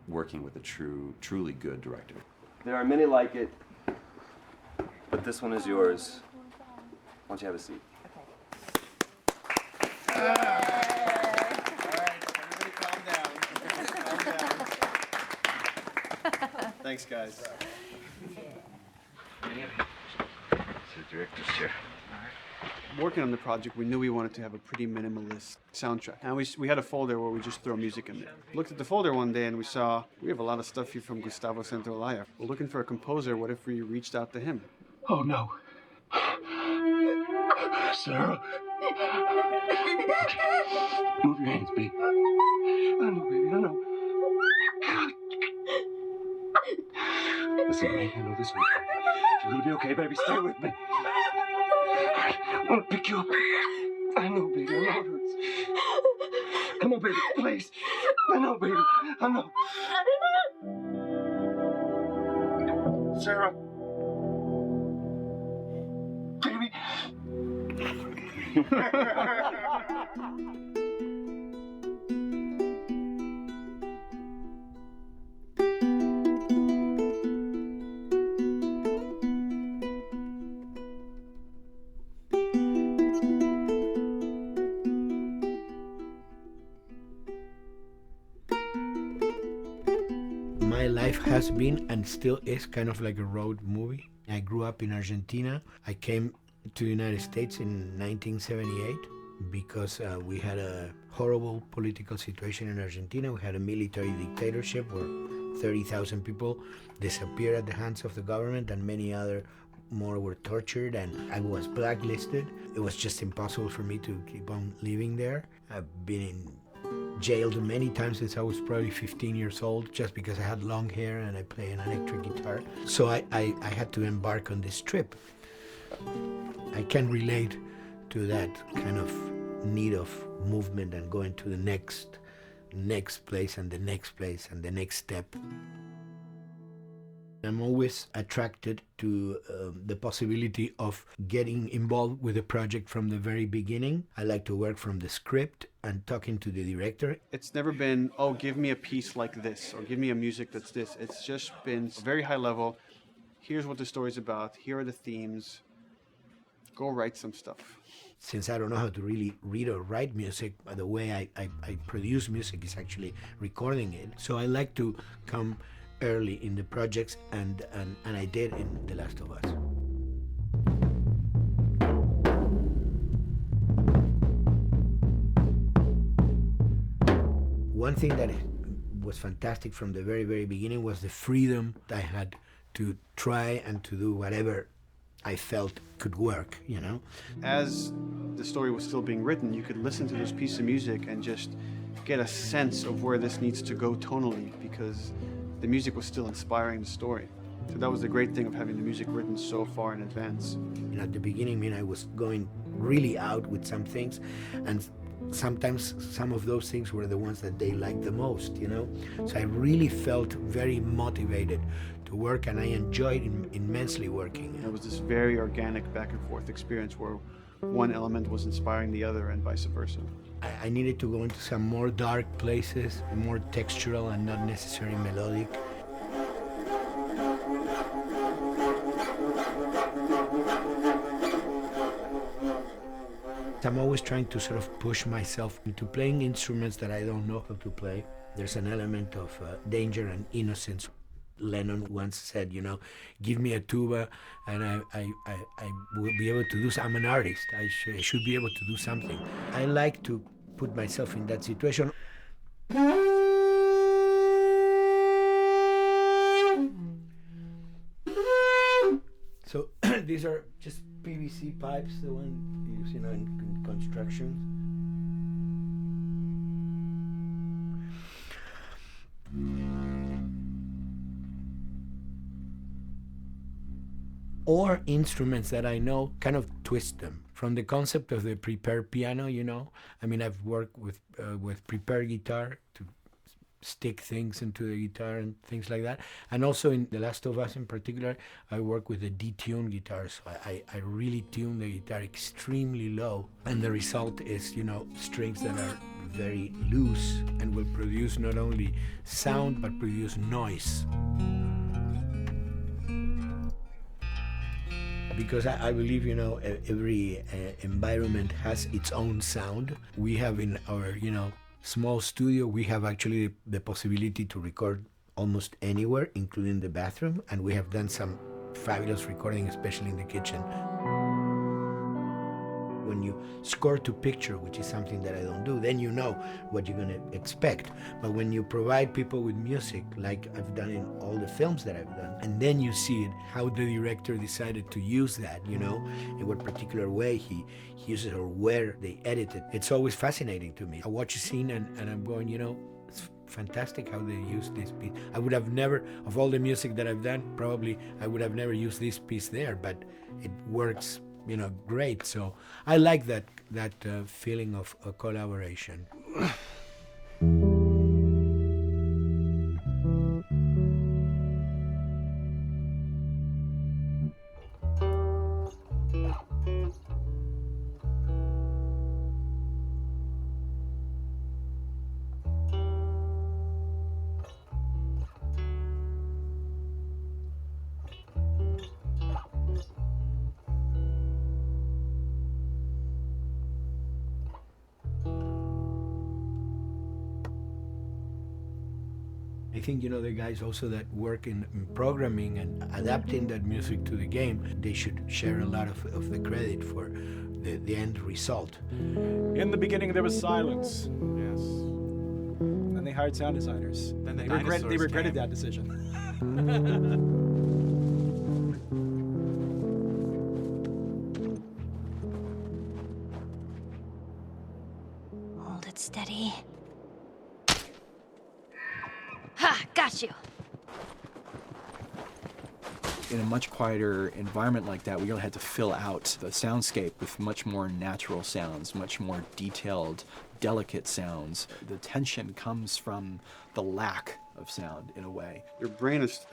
working with a truly good director. There are many like it, but this one is yours. Why don't you have a seat? Thanks, guys. It's the director's chair. Working on the project, we knew we wanted to have a pretty minimalist soundtrack. And we had a folder where we just throw music in there. Looked at the folder one day and we saw, we have a lot of stuff here from Gustavo Santaolalla. We're looking for a composer. What if we reached out to him? Oh, no. Sarah. Move your hands, baby. I know, baby, I know. Listen, baby, I know this one. You're gonna be okay, baby. Stay with me. I want to pick you up. I know, baby. I know it hurts. Come on, baby. Please. I know, baby. I know. Sarah. Baby. My life has been and still is kind of like a road movie. I grew up in Argentina. I came to the United States in 1978 because we had a horrible political situation in Argentina. We had a military dictatorship where 30,000 people disappeared at the hands of the government and many other more were tortured, and I was blacklisted. It was just impossible for me to keep on living there. I've been jailed many times since I was probably 15 years old just because I had long hair and I play an electric guitar. So I had to embark on this trip. I can relate to that kind of need of movement and going to the next place and the next place and the next step. I'm always attracted to the possibility of getting involved with a project from the very beginning. I like to work from the script and talking to the director. It's never been, oh, give me a piece like this or give me a music that's this. It's just been very high level. Here's what the story's about. Here are the themes. Go write some stuff. Since I don't know how to really read or write music, the way I produce music is actually recording it. So I like to come early in the projects, and I did in The Last of Us. one thing that was fantastic from the very, very beginning was the freedom I had to try and to do whatever I felt could work, you know? As the story was still being written, you could listen to this piece of music and just get a sense of where this needs to go tonally, because the music was still inspiring the story. So that was the great thing of having the music written so far in advance. You know, at the beginning, I was going really out with some things, and sometimes some of those things were the ones that they liked the most, you know? So I really felt very motivated to work, and I enjoyed immensely working. It was this very organic back and forth experience where one element was inspiring the other and vice versa. I needed to go into some more dark places, more textural and not necessarily melodic. I'm always trying to sort of push myself into playing instruments that I don't know how to play. There's an element of danger and innocence. Lennon once said, you know, give me a tuba and I will be able to do I'm an artist. I should be able to do something. I like to put myself in that situation. So these are just PVC pipes, the one used, you know, in construction. Or instruments that I know, kind of twist them. From the concept of the prepared piano, you know, I mean, I've worked with prepared guitar to stick things into the guitar and things like that. And also in The Last of Us in particular, I work with a detuned guitar. So I really tune the guitar extremely low. And the result is, you know, strings that are very loose and will produce not only sound, but produce noise. Because I believe, you know, every environment has its own sound. We have in our, you know, small studio, we have actually the possibility to record almost anywhere, including the bathroom, and we have done some fabulous recording, especially in the kitchen. When you score to picture, which is something that I don't do, then you know what you're going to expect. But when you provide people with music, like I've done in all the films that I've done, and then you see it, how the director decided to use that, you know, in what particular way he uses or where they edit it. It's always fascinating to me. I watch a scene and I'm going, you know, it's fantastic how they use this piece. I would have never, of all the music that I've done, probably I would have never used this piece there, but it works, you know, great. So I like that feeling of a collaboration. I think, you know, the guys also that work in programming and adapting that music to the game, they should share a lot of the credit for the end result. In the beginning, there was silence. Yes. Then they hired sound designers. Then they regretted that decision. Hold it steady. Ha! Got you! In a much quieter environment like that, we really had to fill out the soundscape with much more natural sounds, much more detailed, delicate sounds. The tension comes from the lack of sound, in a way. Your brain is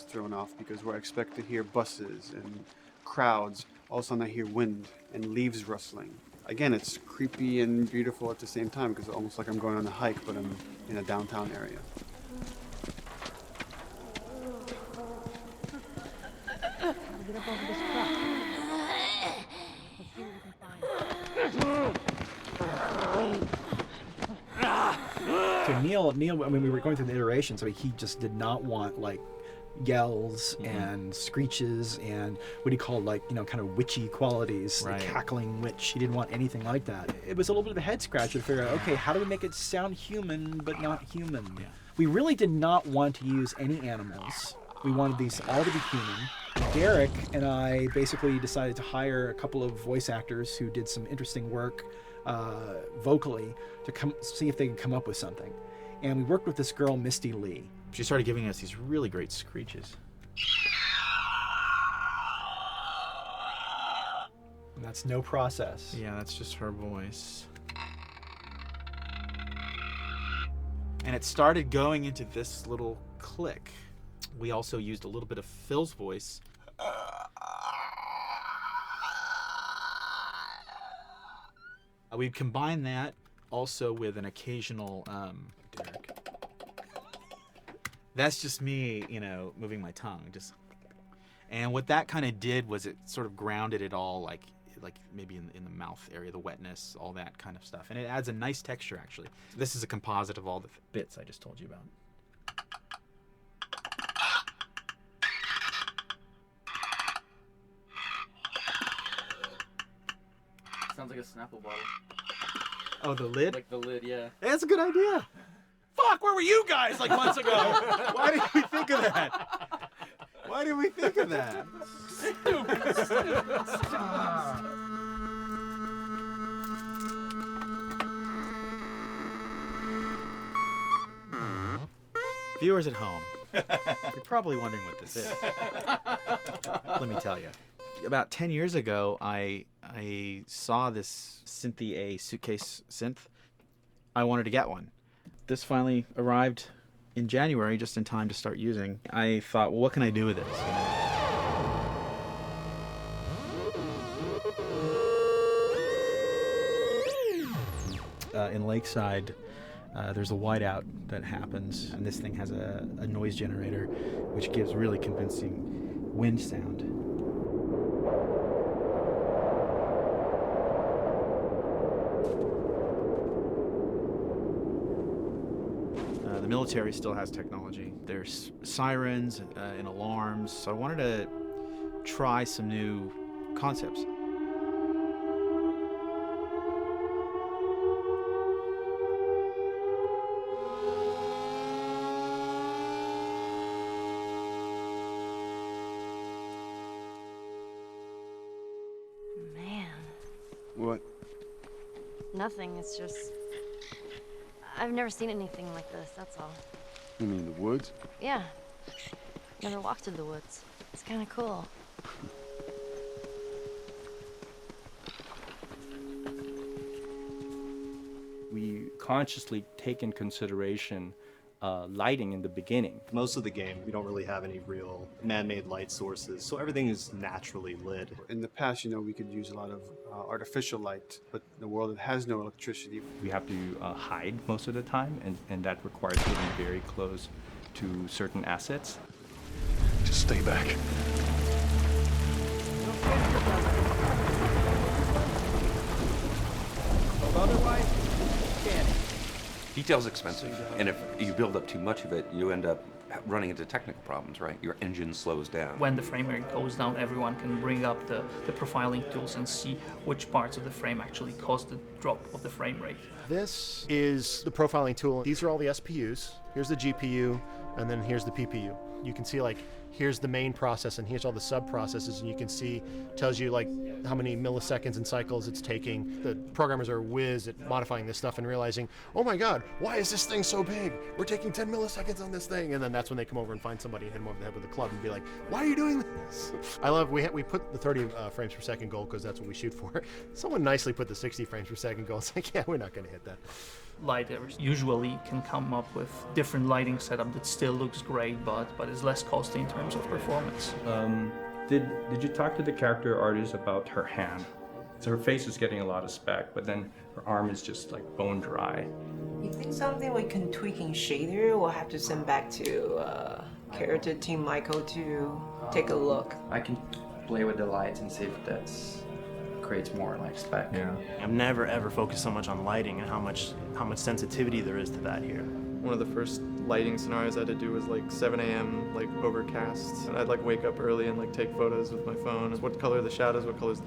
thrown off because where I expect to hear buses and crowds, all of a sudden I hear wind and leaves rustling. Again, it's creepy and beautiful at the same time because it's almost like I'm going on a hike, but I'm in a downtown area. Get up over this truck. So Neil, I mean, we were going through the iterations, so he just did not want, like, yells and screeches and what he called kind of witchy qualities, Right. the cackling witch. He didn't want anything like that. It was a little bit of a head scratcher to figure out, okay, how do we make it sound human but not human? Yeah. We really did not want to use any animals. We wanted these all to be human. Derek and I basically decided to hire a couple of voice actors who did some interesting work vocally to come see if they could come up with something. And we worked with this girl, Misty Lee. She started giving us these really great screeches. And that's no process. Yeah, that's just her voice. And it started going into this little click. We also used a little bit of Phil's voice. We'd combine that also with an occasional, Derek. That's just me, moving my tongue. And what that kind of did was it sort of grounded it all, like maybe in the mouth area, the wetness, all that kind of stuff. And it adds a nice texture, actually. This is a composite of all the bits I just told you about. Sounds like a Snapple bottle. Oh, the lid? Like the lid, yeah. That's a good idea. Fuck, where were you guys like months ago? Why did we think of that? Why did we think of that? Viewers at home, you're probably wondering what this is. Let me tell you. About 10 years ago, I saw this Synthi A suitcase synth. I wanted to get one. This finally arrived in January, just in time to start using. I thought, well, what can I do with this? In Lakeside, there's a whiteout that happens, and this thing has a noise generator, which gives really convincing wind sound. The military still has technology. There's sirens and alarms, so I wanted to try some new concepts. Man. What? Nothing. It's just. I've never seen anything like this, that's all. You mean the woods? Yeah. Never walked through the woods. It's kind of cool. We consciously take in consideration lighting in the beginning. Most of the game, we don't really have any real man-made light sources, so everything is naturally lit. In the past, we could use a lot of artificial light, but in a world that has no electricity. We have to hide most of the time, and that requires getting very close to certain assets. Just stay back. Otherwise, can't. Detail's expensive, and if you build up too much of it, you end up running into technical problems, right? Your engine slows down. When the frame rate goes down, everyone can bring up the profiling tools and see which parts of the frame actually cause the drop of the frame rate. This is the profiling tool. These are all the SPUs. Here's the GPU, and then here's the PPU. You can see here's the main process and here's all the sub-processes, and you can see, tells you how many milliseconds and cycles it's taking. The programmers are whiz at modifying this stuff and realizing, oh my god, why is this thing so big? We're taking 10 milliseconds on this thing. And then that's when they come over and find somebody and hit them over the head with a club and be like, why are you doing this? I love, we put the 30 frames per second goal because that's what we shoot for. Someone nicely put the 60 frames per second goal. It's like, yeah, we're not going to hit that. Lighters usually can come up with different lighting setup that still looks great, but is less costly in terms of performance. Did you talk to the character artist about her hand? So her face is getting a lot of spec, but then her arm is just bone dry. You think something we can tweak in shader? We'll have to send back to character team Michael to take a look. I can play with the lights and see if that's creates more spec. Yeah. I've never ever focused so much on lighting and how much sensitivity there is to that here. One of the first lighting scenarios I had to do was like 7 a.m. like overcast. And I'd like wake up early and like take photos with my phone. What color are the shadows? What color is